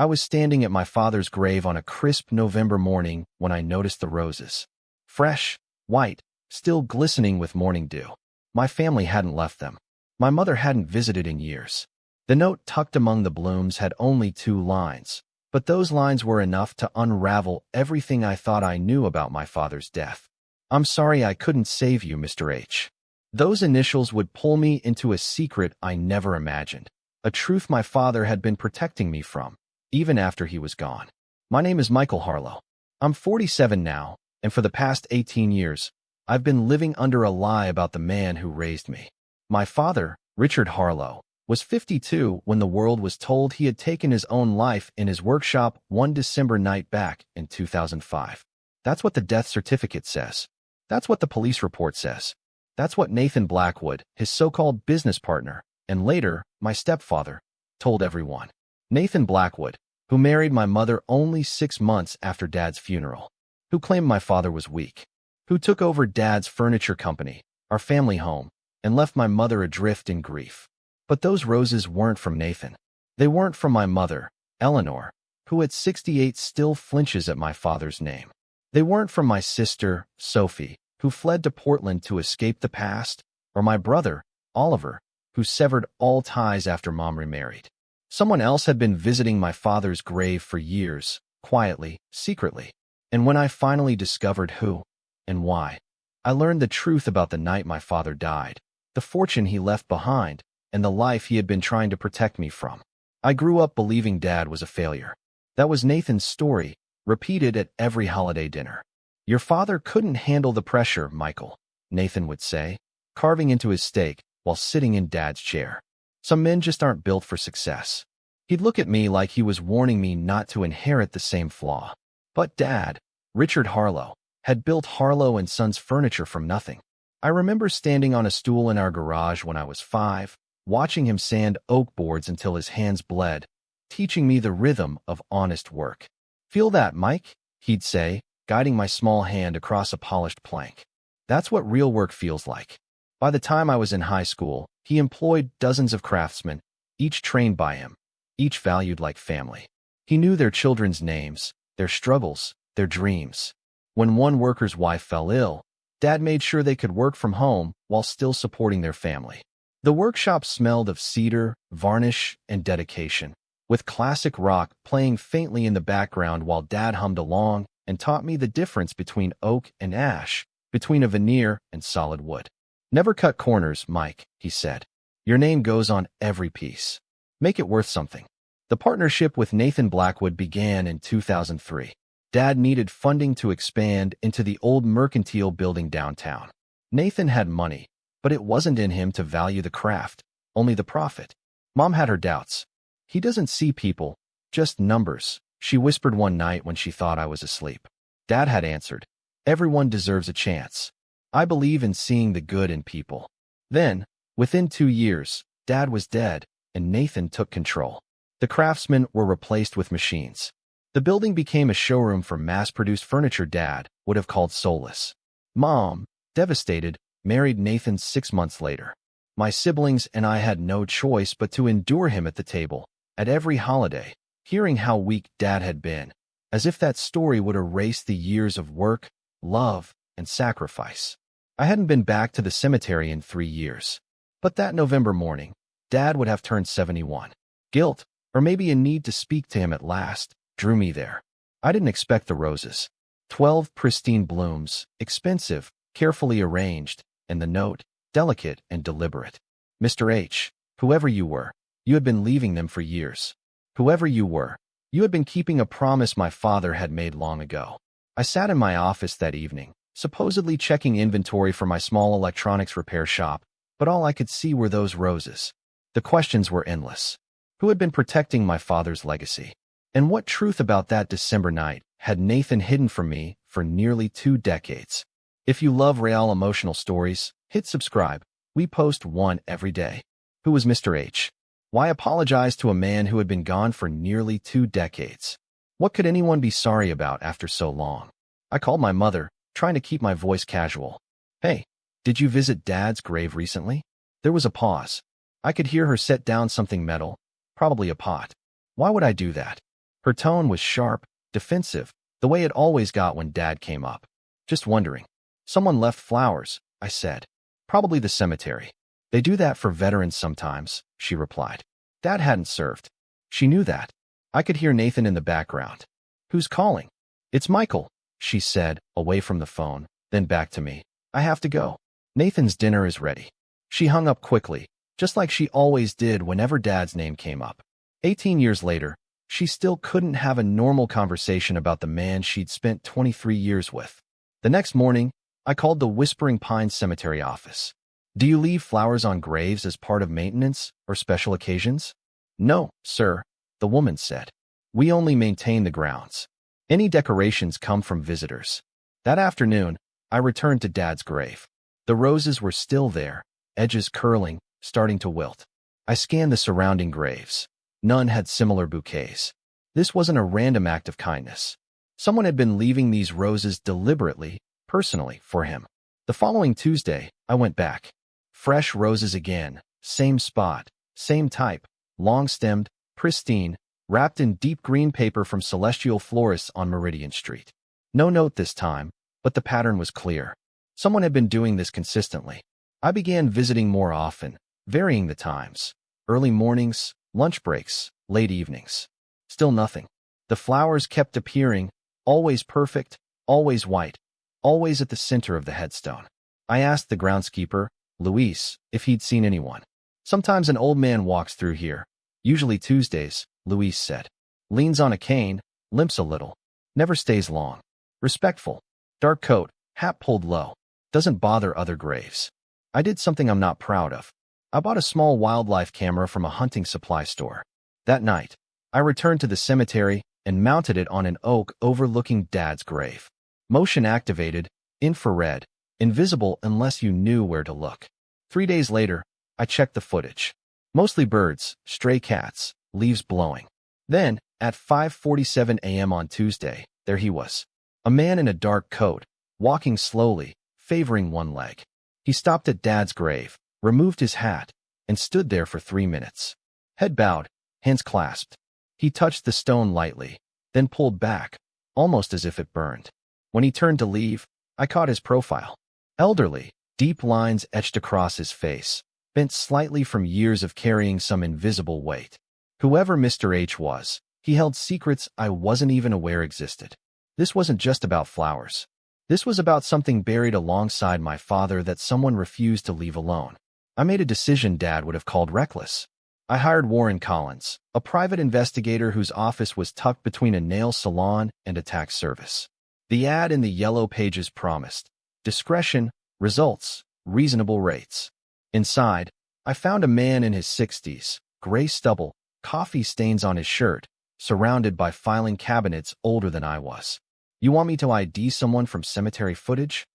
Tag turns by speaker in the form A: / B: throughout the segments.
A: I was standing at my father's grave on a crisp November morning when I noticed the roses. Fresh, white, still glistening with morning dew. My family hadn't left them. My mother hadn't visited in years. The note tucked among the blooms had only 2 lines, but those lines were enough to unravel everything I thought I knew about my father's death. "I'm sorry I couldn't save you, Mr. H." Those initials would pull me into a secret I never imagined, a truth my father had been protecting me from, even after he was gone. My name is Michael Harlow. I'm 47 now, and for the past 18 years, I've been living under a lie about the man who raised me. My father, Richard Harlow, was 52 when the world was told he had taken his own life in his workshop one December night back in 2005. That's what the death certificate says. That's what the police report says. That's what Nathan Blackwood, his so-called business partner, and later, my stepfather, told everyone. Nathan Blackwood, who married my mother only 6 months after Dad's funeral, who claimed my father was weak, who took over Dad's furniture company, our family home, and left my mother adrift in grief. But those roses weren't from Nathan. They weren't from my mother, Eleanor, who at 68 still flinches at my father's name. They weren't from my sister, Sophie, who fled to Portland to escape the past, or my brother, Oliver, who severed all ties after Mom remarried. Someone else had been visiting my father's grave for years, quietly, secretly. And when I finally discovered who and why, I learned the truth about the night my father died, the fortune he left behind, and the life he had been trying to protect me from. I grew up believing Dad was a failure. That was Nathan's story, repeated at every holiday dinner. "Your father couldn't handle the pressure, Michael," Nathan would say, carving into his steak while sitting in Dad's chair. "Some men just aren't built for success." He'd look at me like he was warning me not to inherit the same flaw. But Dad, Richard Harlow, had built Harlow and Sons furniture from nothing. I remember standing on a stool in our garage when I was 5, watching him sand oak boards until his hands bled, teaching me the rhythm of honest work. "Feel that, Mike?" he'd say, guiding my small hand across a polished plank. "That's what real work feels like." By the time I was in high school, he employed dozens of craftsmen, each trained by him, each valued like family. He knew their children's names, their struggles, their dreams. When one worker's wife fell ill, Dad made sure they could work from home while still supporting their family. The workshop smelled of cedar, varnish, and dedication, with classic rock playing faintly in the background while Dad hummed along and taught me the difference between oak and ash, between a veneer and solid wood. "Never cut corners, Mike," he said. "Your name goes on every piece. Make it worth something." The partnership with Nathan Blackwood began in 2003. Dad needed funding to expand into the old mercantile building downtown. Nathan had money, but it wasn't in him to value the craft, only the profit. Mom had her doubts. "He doesn't see people, just numbers," she whispered one night when she thought I was asleep. Dad had answered, "Everyone deserves a chance. I believe in seeing the good in people." Then, within 2 years, Dad was dead, and Nathan took control. The craftsmen were replaced with machines. The building became a showroom for mass-produced furniture Dad would have called soulless. Mom, devastated, married Nathan 6 months later. My siblings and I had no choice but to endure him at the table, at every holiday, hearing how weak Dad had been, as if that story would erase the years of work, love, and sacrifice. I hadn't been back to the cemetery in 3 years. But that November morning, Dad would have turned 71. Guilt, or maybe a need to speak to him at last, drew me there. I didn't expect the roses. 12 pristine blooms, expensive, carefully arranged, and the note, delicate and deliberate. "Mr. H, whoever you were, you had been leaving them for years. Whoever you were, you had been keeping a promise my father had made long ago." I sat in my office that evening, supposedly checking inventory for my small electronics repair shop, but all I could see were those roses. The questions were endless. Who had been protecting my father's legacy? And what truth about that December night had Nathan hidden from me for nearly 2 decades? If you love real emotional stories, hit subscribe. We post one every day. Who was Mr. H? Why apologize to a man who had been gone for nearly 2 decades? What could anyone be sorry about after so long? I called my mother, trying to keep my voice casual. "Hey, did you visit Dad's grave recently?" There was a pause. I could hear her set down something metal, probably a pot. Why would I do that? Her tone was sharp, defensive, the way it always got when Dad came up. Just wondering. Someone left flowers, I said. Probably the cemetery. They do that for veterans sometimes, she replied. Dad hadn't served. She knew that. I could hear Nathan in the background. Who's calling? It's Michael, she said, away from the phone, then back to me. I have to go. Nathan's dinner is ready. She hung up quickly, just like she always did whenever Dad's name came up. 18 years later, she still couldn't have a normal conversation about the man she'd spent 23 years with. The next morning, I called the Whispering Pines Cemetery office. Do you leave flowers on graves as part of maintenance or special occasions? No, sir, the woman said. We only maintain the grounds. Any decorations come from visitors. That afternoon, I returned to Dad's grave. The roses were still there, edges curling, starting to wilt. I scanned the surrounding graves. None had similar bouquets. This wasn't a random act of kindness. Someone had been leaving these roses deliberately, personally, for him. The following Tuesday, I went back. Fresh roses again, same spot, same type, long-stemmed, pristine, wrapped in deep green paper from Celestial Florists on Meridian Street. No note this time, but the pattern was clear. Someone had been doing this consistently. I began visiting more often, varying the times. Early mornings, lunch breaks, late evenings. Still nothing. The flowers kept appearing, always perfect, always white, always at the center of the headstone. I asked the groundskeeper, Luis, if he'd seen anyone. Sometimes an old man walks through here. Usually Tuesdays, Luis said. Leans on a cane, limps a little. Never stays long. Respectful. Dark coat, hat pulled low. Doesn't bother other graves. I did something I'm not proud of. I bought a small wildlife camera from a hunting supply store. That night, I returned to the cemetery and mounted it on an oak overlooking Dad's grave. Motion activated, infrared, invisible unless you knew where to look. 3 days later, I checked the footage. Mostly birds, stray cats, leaves blowing. Then, at 5:47 a.m. on Tuesday, there he was. A man in a dark coat, walking slowly, favoring one leg. He stopped at Dad's grave, removed his hat, and stood there for 3 minutes. Head bowed, hands clasped. He touched the stone lightly, then pulled back, almost as if it burned. When he turned to leave, I caught his profile. Elderly, deep lines etched across his face, bent slightly from years of carrying some invisible weight. Whoever Mr. H was, he held secrets I wasn't even aware existed. This wasn't just about flowers. This was about something buried alongside my father that someone refused to leave alone. I made a decision Dad would have called reckless. I hired Warren Collins, a private investigator whose office was tucked between a nail salon and a tax service. The ad in the yellow pages promised discretion, results, reasonable rates. Inside, I found a man in his 60s, gray stubble, coffee stains on his shirt, surrounded by filing cabinets older than I was. You want me to ID someone from cemetery footage?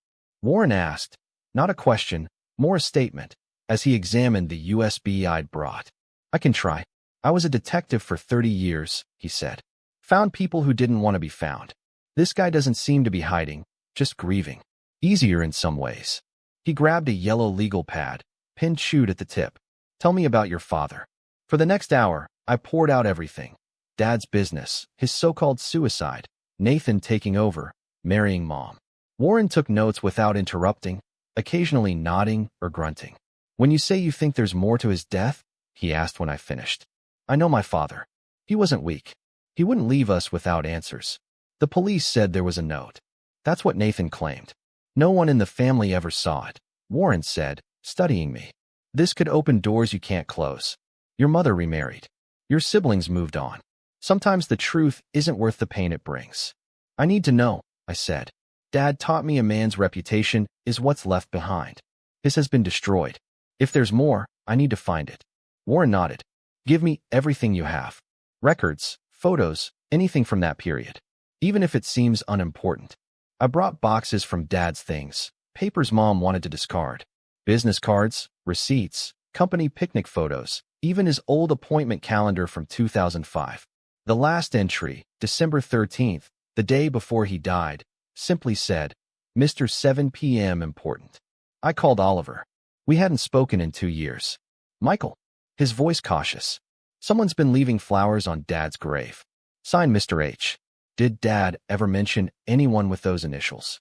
A: Warren asked, not a question, more a statement, as he examined the USB I'd brought. I can try. I was a detective for 30 years, he said. Found people who didn't want to be found. This guy doesn't seem to be hiding, just grieving. Easier in some ways. He grabbed a yellow legal pad, pinned chewed at the tip. Tell me about your father. For the next hour, I poured out everything. Dad's business, his so-called suicide, Nathan taking over, marrying Mom. Warren took notes without interrupting, occasionally nodding or grunting. When you say you think there's more to his death, he asked when I finished. I know my father. He wasn't weak. He wouldn't leave us without answers. The police said there was a note. That's what Nathan claimed. No one in the family ever saw it, Warren said, studying me. This could open doors you can't close. Your mother remarried. Your siblings moved on. Sometimes the truth isn't worth the pain it brings. I need to know, I said. Dad taught me a man's reputation is what's left behind. His has been destroyed. If there's more, I need to find it. Warren nodded. Give me everything you have. Records, photos, anything from that period. Even if it seems unimportant. I brought boxes from Dad's things, papers Mom wanted to discard. Business cards, receipts, company picnic photos, even his old appointment calendar from 2005. The last entry, December 13th, the day before he died, simply said, Mr. 7 p.m. important. I called Oliver. We hadn't spoken in 2 years. Michael. His voice cautious. Someone's been leaving flowers on Dad's grave. Signed Mr. H. Did Dad ever mention anyone with those initials?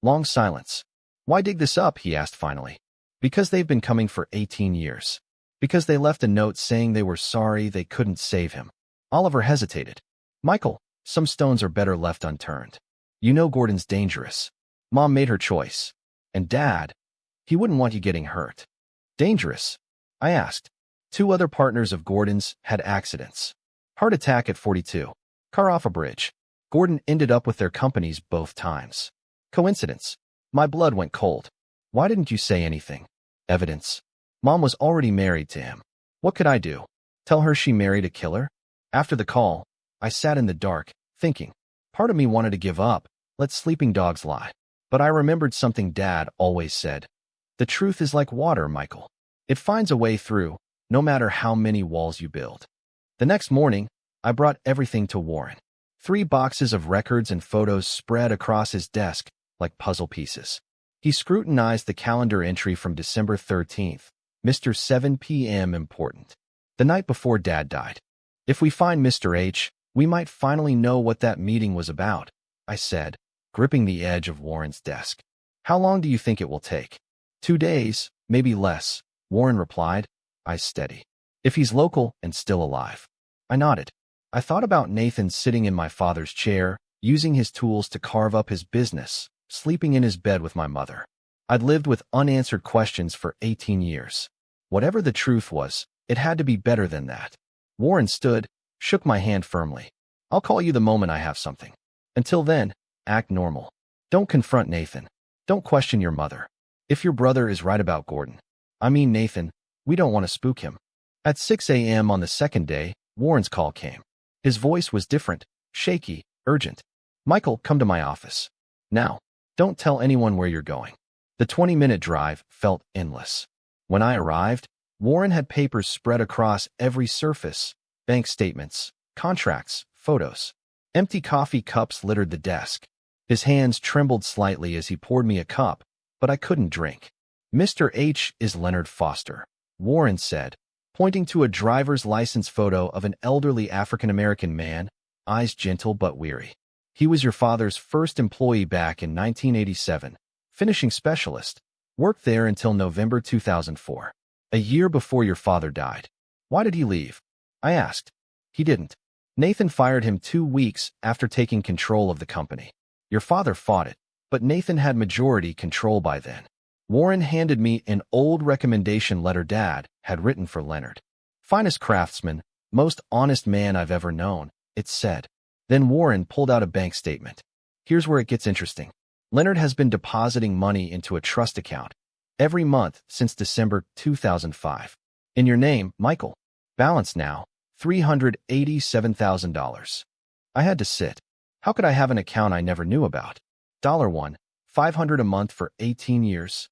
A: Long silence. Why dig this up? He asked finally. Because they've been coming for 18 years. Because they left a note saying they were sorry they couldn't save him. Oliver hesitated. Michael, some stones are better left unturned. You know Gordon's dangerous. Mom made her choice. And Dad, he wouldn't want you getting hurt. Dangerous? I asked. 2 other partners of Gordon's had accidents. Heart attack at 42. Car off a bridge. Gordon ended up with their companies both times. Coincidence? My blood went cold. Why didn't you say anything? Evidence. Mom was already married to him. What could I do? Tell her she married a killer? After the call, I sat in the dark, thinking. Part of me wanted to give up, let sleeping dogs lie. But I remembered something Dad always said. The truth is like water, Michael. It finds a way through, no matter how many walls you build. The next morning, I brought everything to Warren. 3 boxes of records and photos spread across his desk like puzzle pieces. He scrutinized the calendar entry from December 13th, Mr. 7 p.m. important. The night before Dad died. If we find Mr. H, we might finally know what that meeting was about, I said, gripping the edge of Warren's desk. How long do you think it will take? 2 days, maybe less, Warren replied, eyes steady. If he's local and still alive. I nodded. I thought about Nathan sitting in my father's chair, using his tools to carve up his business, sleeping in his bed with my mother. I'd lived with unanswered questions for 18 years. Whatever the truth was, it had to be better than that. Warren stood, shook my hand firmly. I'll call you the moment I have something. Until then, act normal. Don't confront Nathan. Don't question your mother. If your brother is right about Gordon, I mean Nathan, we don't want to spook him. At 6 a.m. on the second day, Warren's call came. His voice was different, shaky, urgent. Michael, come to my office. Now, don't tell anyone where you're going. The 20-minute drive felt endless. When I arrived, Warren had papers spread across every surface, bank statements, contracts, photos. Empty coffee cups littered the desk. His hands trembled slightly as he poured me a cup, but I couldn't drink. Mr. H is Leonard Foster, Warren said, pointing to a driver's license photo of an elderly African-American man, eyes gentle but weary. He was your father's first employee back in 1987, finishing specialist, worked there until November 2004, a year before your father died. Why did he leave? I asked. He didn't. Nathan fired him 2 weeks after taking control of the company. Your father fought it, but Nathan had majority control by then. Warren handed me an old recommendation letter Dad had written for Leonard. Finest craftsman, most honest man I've ever known, it said. Then Warren pulled out a bank statement. Here's where it gets interesting. Leonard has been depositing money into a trust account every month since December 2005. In your name, Michael. Balance now, $387,000. I had to sit. How could I have an account I never knew about? $1, $500 a month for 18 years.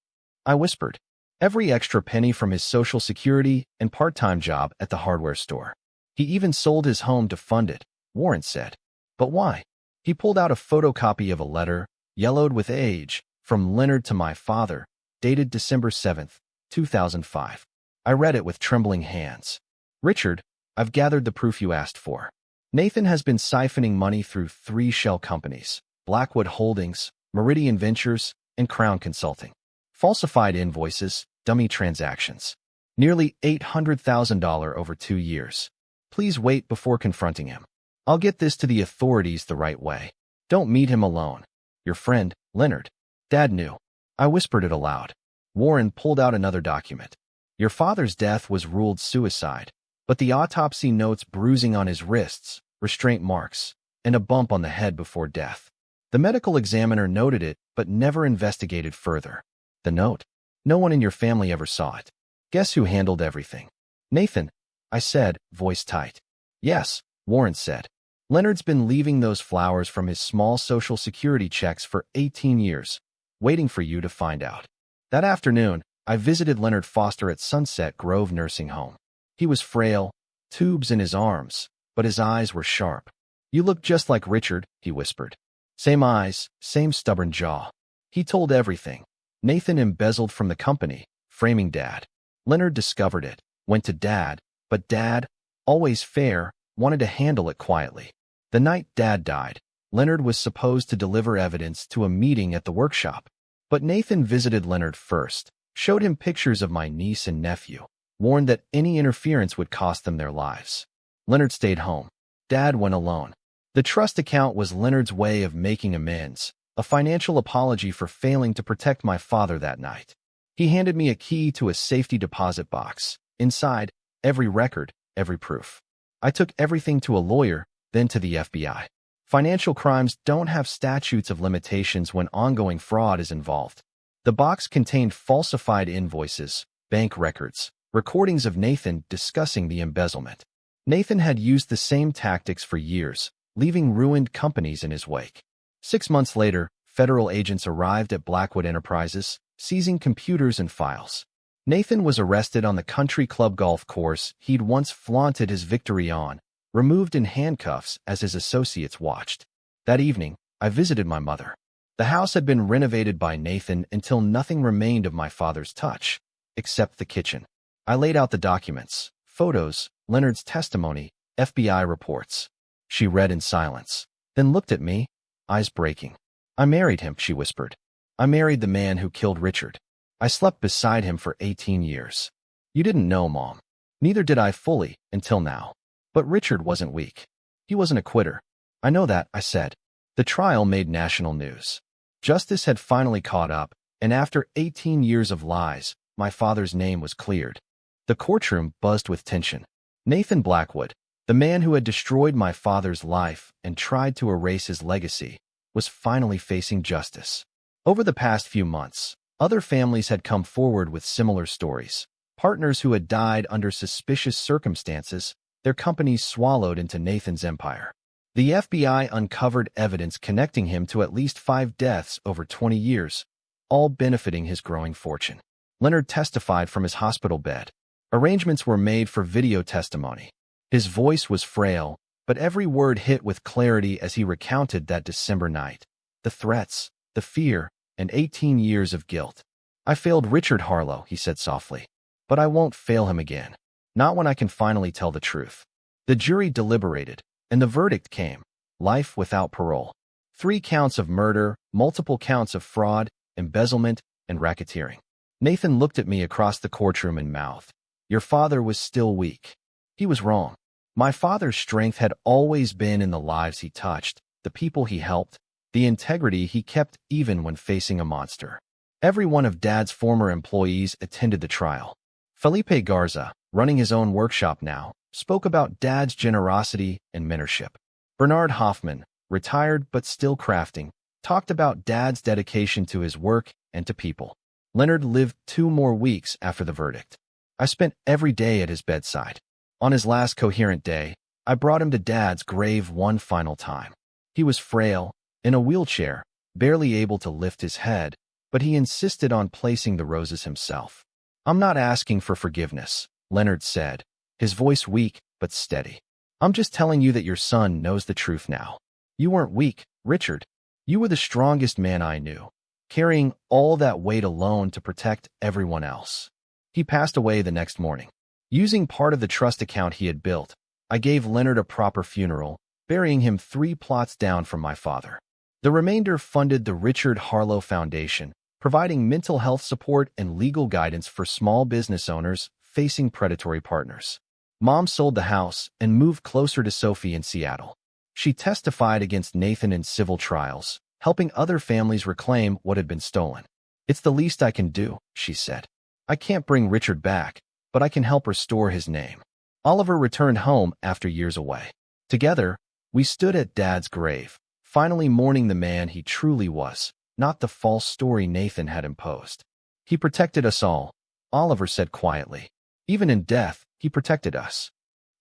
A: I whispered. Every extra penny from his Social Security and part-time job at the hardware store. He even sold his home to fund it, Warren said. But why? He pulled out a photocopy of a letter, yellowed with age, from Leonard to my father, dated December 7, 2005. I read it with trembling hands. Richard, I've gathered the proof you asked for. Nathan has been siphoning money through 3 shell companies, Blackwood Holdings, Meridian Ventures, and Crown Consulting. Falsified invoices, dummy transactions. Nearly $800,000 over 2 years. Please wait before confronting him. I'll get this to the authorities the right way. Don't meet him alone. Your friend, Leonard. Dad knew. I whispered it aloud. Warren pulled out another document. Your father's death was ruled suicide, but the autopsy notes bruising on his wrists, restraint marks, and a bump on the head before death. The medical examiner noted it, but never investigated further. The note? No one in your family ever saw it. Guess who handled everything? Nathan, I said, voice tight. Yes, Warren said. Leonard's been leaving those flowers from his small Social Security checks for 18 years, waiting for you to find out. That afternoon, I visited Leonard Foster at Sunset Grove Nursing Home. He was frail, tubes in his arms, but his eyes were sharp. You look just like Richard, he whispered. Same eyes, same stubborn jaw. He told everything. Nathan embezzled from the company, framing Dad. Leonard discovered it, went to Dad, but Dad, always fair, wanted to handle it quietly. The night Dad died, Leonard was supposed to deliver evidence to a meeting at the workshop. But Nathan visited Leonard first, showed him pictures of my niece and nephew, warned that any interference would cost them their lives. Leonard stayed home. Dad went alone. The trust account was Leonard's way of making amends, a financial apology for failing to protect my father that night. He handed me a key to a safety deposit box. Inside, every record, every proof. I took everything to a lawyer, then to the FBI. Financial crimes don't have statutes of limitations when ongoing fraud is involved. The box contained falsified invoices, bank records, recordings of Nathan discussing the embezzlement. Nathan had used the same tactics for years, leaving ruined companies in his wake. 6 months later, federal agents arrived at Blackwood Enterprises, seizing computers and files. Nathan was arrested on the country club golf course he'd once flaunted his victory on, removed in handcuffs as his associates watched. That evening, I visited my mother. The house had been renovated by Nathan until nothing remained of my father's touch, except the kitchen. I laid out the documents, photos, Leonard's testimony, FBI reports. She read in silence, then looked at me, eyes breaking. "I married him," she whispered. "I married the man who killed Richard. I slept beside him for 18 years. You didn't know, Mom. Neither did I fully, until now. But Richard wasn't weak. He wasn't a quitter." "I know that," I said. The trial made national news. Justice had finally caught up, and after 18 years of lies, my father's name was cleared. The courtroom buzzed with tension. Nathan Blackwood, the man who had destroyed my father's life and tried to erase his legacy, was finally facing justice. Over the past few months, other families had come forward with similar stories. Partners who had died under suspicious circumstances, their companies swallowed into Nathan's empire. The FBI uncovered evidence connecting him to at least 5 deaths over 20 years, all benefiting his growing fortune. Leonard testified from his hospital bed. Arrangements were made for video testimony. His voice was frail, but every word hit with clarity as he recounted that December night. The threats, the fear, and 18 years of guilt. "I failed Richard Harlow," he said softly. "But I won't fail him again. Not when I can finally tell the truth." The jury deliberated, and the verdict came: life without parole. 3 counts of murder, multiple counts of fraud, embezzlement, and racketeering. Nathan looked at me across the courtroom and mouthed, "Your father was still weak." He was wrong. My father's strength had always been in the lives he touched, the people he helped, the integrity he kept even when facing a monster. Every one of Dad's former employees attended the trial. Felipe Garza, running his own workshop now, spoke about Dad's generosity and mentorship. Bernard Hoffman, retired but still crafting, talked about Dad's dedication to his work and to people. Leonard lived 2 more weeks after the verdict. I spent every day at his bedside. On his last coherent day, I brought him to Dad's grave one final time. He was frail, in a wheelchair, barely able to lift his head, but he insisted on placing the roses himself. "I'm not asking for forgiveness," Leonard said, his voice weak but steady. "I'm just telling you that your son knows the truth now. You weren't weak, Richard. You were the strongest man I knew, carrying all that weight alone to protect everyone else." He passed away the next morning. Using part of the trust account he had built, I gave Leonard a proper funeral, burying him 3 plots down from my father. The remainder funded the Richard Harlow Foundation, providing mental health support and legal guidance for small business owners facing predatory partners. Mom sold the house and moved closer to Sophie in Seattle. She testified against Nathan in civil trials, helping other families reclaim what had been stolen. "It's the least I can do," she said. "I can't bring Richard back, but I can help restore his name." Oliver returned home after years away. Together, we stood at Dad's grave, finally mourning the man he truly was, not the false story Nathan had imposed. "He protected us all," Oliver said quietly. "Even in death, he protected us."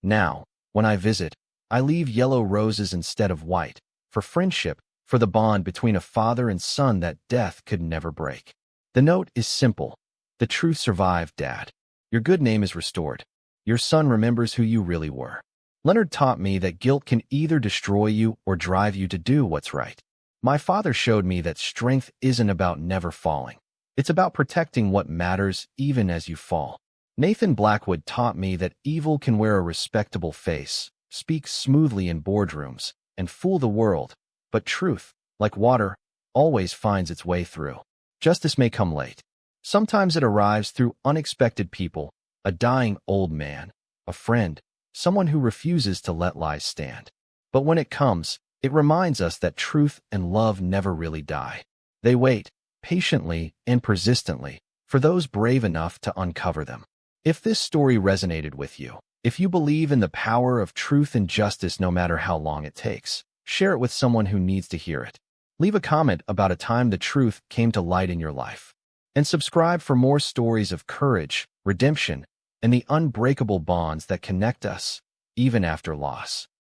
A: Now, when I visit, I leave yellow roses instead of white, for friendship, for the bond between a father and son that death could never break. The note is simple. The truth survived, Dad. Your good name is restored. Your son remembers who you really were. Leonard taught me that guilt can either destroy you or drive you to do what's right. My father showed me that strength isn't about never falling. It's about protecting what matters even as you fall. Nathan Blackwood taught me that evil can wear a respectable face, speak smoothly in boardrooms, and fool the world, but truth, like water, always finds its way through. Justice may come late. Sometimes it arrives through unexpected people, a dying old man, a friend, someone who refuses to let lies stand. But when it comes, it reminds us that truth and love never really die. They wait, patiently and persistently, for those brave enough to uncover them. If this story resonated with you, if you believe in the power of truth and justice no matter how long it takes, share it with someone who needs to hear it. Leave a comment about a time the truth came to light in your life. And subscribe for more stories of courage, redemption, and the unbreakable bonds that connect us, even after loss.